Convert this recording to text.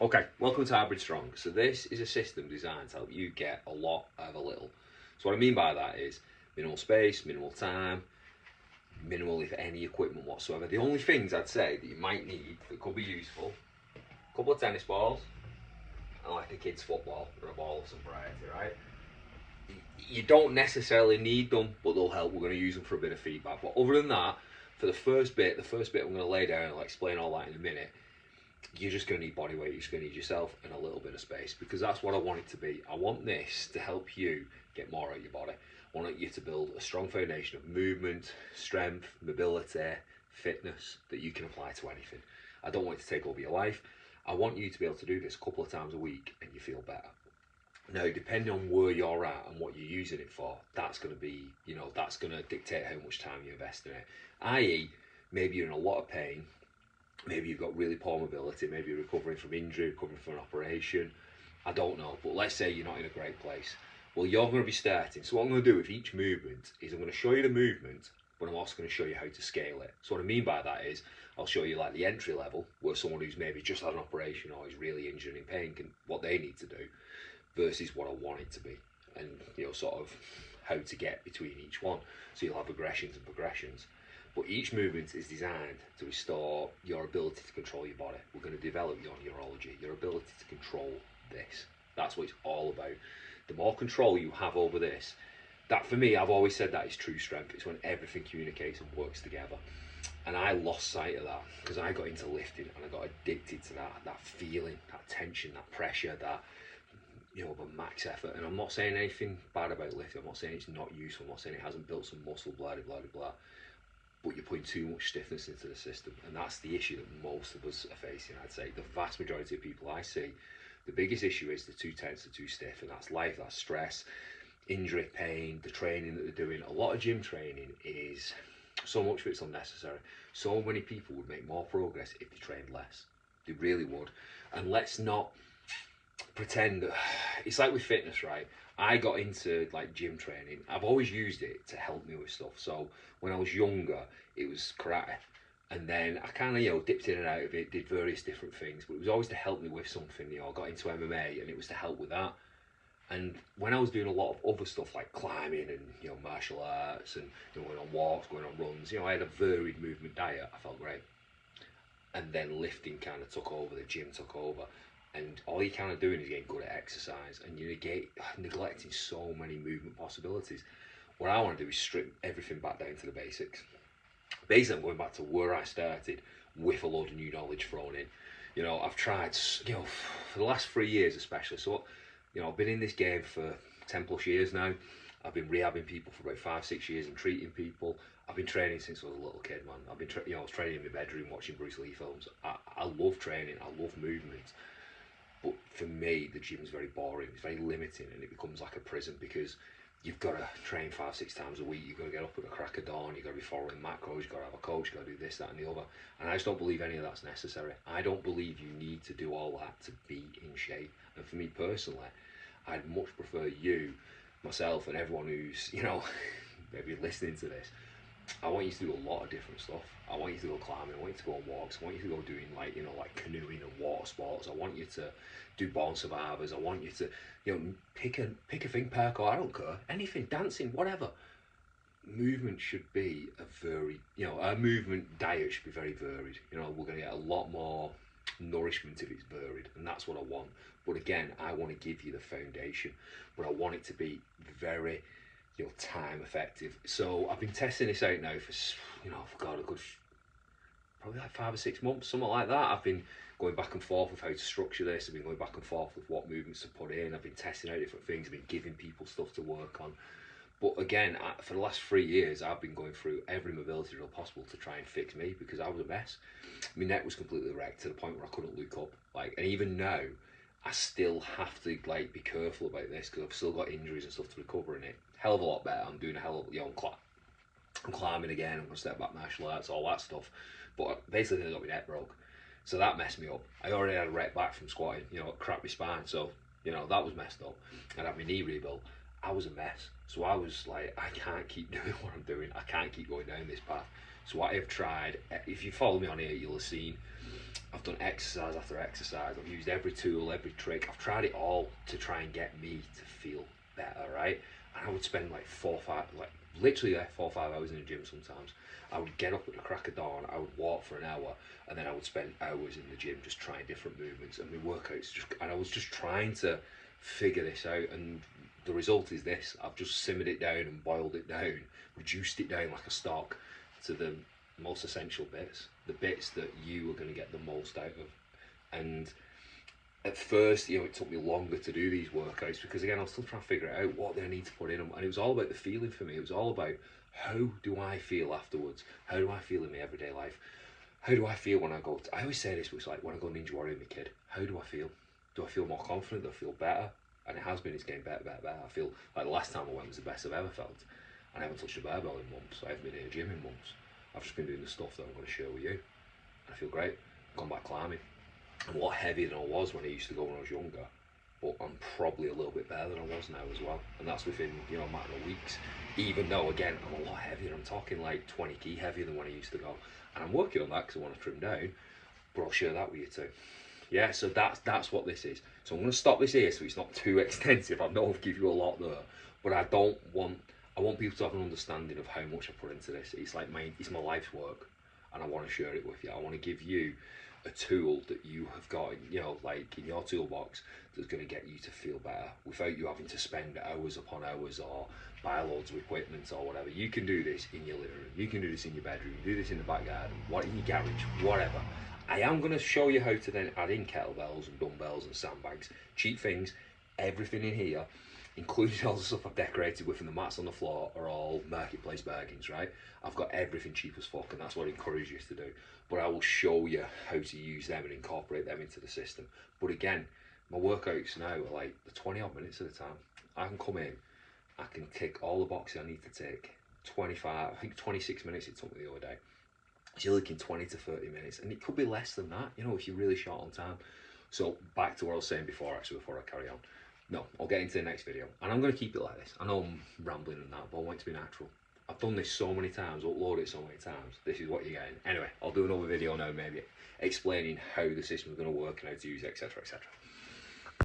Okay, welcome to Hybrid Strong. So this is a system designed to help you get a lot out of a little. So what I mean by that is minimal space, minimal time, minimal if any equipment whatsoever. The only things I'd say that you might need that could be useful, a couple of tennis balls, and like a kid's football or a ball of some variety, right? You don't necessarily need them, but they'll help. We're going to use them for a bit of feedback. But other than that, for the first bit I'm going to lay down and I'll explain all that in a minute. You're just going to need body weight, you're just going to need yourself and a little bit of space, because that's what I want it to be. I want this to help you get more out of your body. I want you to build a strong foundation of movement, strength, mobility, fitness that you can apply to anything. I don't want it to take over your life. I want you to be able to do this a couple of times a week and you feel better. Now, depending on where you're at and what you're using it for, that's going to be, that's going to dictate how much time you invest in it. I.e., maybe you're in a lot of pain, maybe you've got really poor mobility, maybe you're recovering from injury, recovering from an operation, I don't know, but let's say you're not in a great place. Well, you're going to be starting. So what I'm going to do with each movement is I'm going to show you the movement, but I'm also going to show you how to scale it. So what I mean by that is I'll show you like the entry level, where someone who's maybe just had an operation or is really injured and in pain can, what they need to do, versus what I want it to be, and sort of how to get between each one. So you'll have aggressions and progressions. But each movement is designed to restore your ability to control your body. We're going to develop your neurology, your ability to control this. That's what it's all about. The more control you have over this, that for me, I've always said that is true strength. It's when everything communicates and works together. And I lost sight of that because I got into lifting and I got addicted to that feeling, that tension, that pressure, that the max effort. And I'm not saying anything bad about lifting. I'm not saying it's not useful. I'm not saying it hasn't built some muscle, blah, blah, blah, blah. But you're putting too much stiffness into the system, and that's the issue that most of us are facing. I'd say the vast majority of people I see, the biggest issue is they're too tense, they're too stiff, and that's life, that's stress, injury, pain, the training that they're doing. A lot of gym training is, so much of it's unnecessary. So many people would make more progress if they trained less. They really would. And let's not pretend, it's like with fitness, right? I got into like gym training. I've always used it to help me with stuff. So when I was younger, it was karate, and then I kind of dipped in and out of it, did various different things, but it was always to help me with something. I got into MMA and it was to help with that. And when I was doing a lot of other stuff like climbing and martial arts and going on walks, going on runs, I had a varied movement diet. I felt great. And then lifting kind of took over, the gym took over. And all you're kind of doing is getting good at exercise, and you're neglecting so many movement possibilities. What I want to do is strip everything back down to the basics. Basically, I'm going back to where I started with a load of new knowledge thrown in. I've tried, for the last 3 years especially. So, I've been in this game for 10 plus years now. I've been rehabbing people for about 5-6 years and treating people. I've been training since I was a little kid, man. I've been, I was training in my bedroom watching Bruce Lee films. I love training. I love movement. But for me, the gym's very boring, it's very limiting, and it becomes like a prison because you've got to train 5-6 times a week, you've got to get up at the crack of dawn, you've got to be following macros, you've got to have a coach, you've got to do this, that and the other. And I just don't believe any of that's necessary. I don't believe you need to do all that to be in shape. And for me personally, I'd much prefer you, myself, and everyone who's, maybe listening to this, I want you to do a lot of different stuff. I want you to go climbing, I want you to go on walks, I want you to go doing like canoeing and water sports. I want you to do born survivors. I want you to, pick a thing, parkour, I don't care, anything, dancing, whatever. Movement should be a very, our movement diet should be very varied. We're going to get a lot more nourishment if it's varied, and that's what I want. But again, I want to give you the foundation, but I want it to be very time effective. So I've been testing this out now for a good probably like 5 or 6 months, something like that. I've been going back and forth with how to structure this. I've been going back and forth with what movements to put in. I've been testing out different things. I've been giving people stuff to work on. But again, for the last 3 years, I've been going through every mobility drill possible to try and fix me, because I was a mess. My neck was completely wrecked to the point where I couldn't look up. And even now, I still have to be careful about this because I've still got injuries and stuff to recover in it. Hell of a lot better. I'm doing a hell of I'm climbing again. I'm going to step back martial arts, all that stuff. But basically, I got my neck broke, so that messed me up. I already had a wreck back from squatting. It cracked my spine, so that was messed up. I had my knee rebuilt. I was a mess. So I was like, I can't keep doing what I'm doing. I can't keep going down this path. So what I've tried, if you follow me on here, you'll have seen I've done exercise after exercise. I've used every tool, every trick. I've tried it all to try and get me to feel better, right? And I would spend like 4 or 5, like literally 4 or 5 hours in the gym sometimes. I would get up at the crack of dawn, I would walk for an hour, and then I would spend hours in the gym just trying different movements and my workouts. And I was just trying to figure this out, and the result is this. I've just simmered it down and boiled it down, reduced it down like a stock to the most essential bits, the bits that you are going to get the most out of. And at first, it took me longer to do these workouts because, again, I was still trying to figure out what do I need to put in them. And it was all about the feeling for me. It was all about, how do I feel afterwards? How do I feel in my everyday life? How do I feel when I go I always say this, but it's like when I go Ninja Warrior with my kid. How do I feel? Do I feel more confident? Do I feel better? And it has been, it's getting better. I feel like the last time I went was the best I've ever felt. And I haven't touched a barbell in months. I haven't been in a gym in months. I've just been doing the stuff that I'm going to share with you. I feel great. I've gone back climbing. I'm a lot heavier than I was when I used to go when I was younger, but I'm probably a little bit better than I was now as well. And that's within, a matter of weeks. Even though, again, I'm a lot heavier. I'm talking like 20 kg heavier than when I used to go. And I'm working on that because I want to trim down, but I'll share that with you too. Yeah, so that's what this is. So I'm going to stop this here so it's not too extensive. I know I've given you a lot there, but I want people to have an understanding of how much I put into this. It's like it's my life's work, and I want to share it with you. I want to give you a tool that you have got, like in your toolbox, that's going to get you to feel better without you having to spend hours upon hours or buy loads of equipment or whatever. You can do this in your living room. You can do this in your bedroom. You can do this in the back garden, in your garage, whatever. I am going to show you how to then add in kettlebells and dumbbells and sandbags, cheap things, everything in here, including all the stuff I've decorated with, and the mats on the floor are all marketplace bargains, right? I've got everything cheap as fuck, and that's what I encourage you to do. But I will show you how to use them and incorporate them into the system. But again, my workouts now are like the 20 odd minutes at a time. I can come in, I can tick all the boxes I need to tick. 26 minutes it took me the other day. So you're looking 20 to 30 minutes, and it could be less than that, if you're really short on time. So back to what I was saying before I carry on. No, I'll get into the next video, and I'm going to keep it like this. I know I'm rambling and that, but I want it to be natural. I've done this so many times, uploaded it so many times. This is what you're getting. Anyway, I'll do another video now, maybe explaining how the system is going to work and how to use it, etc, etc.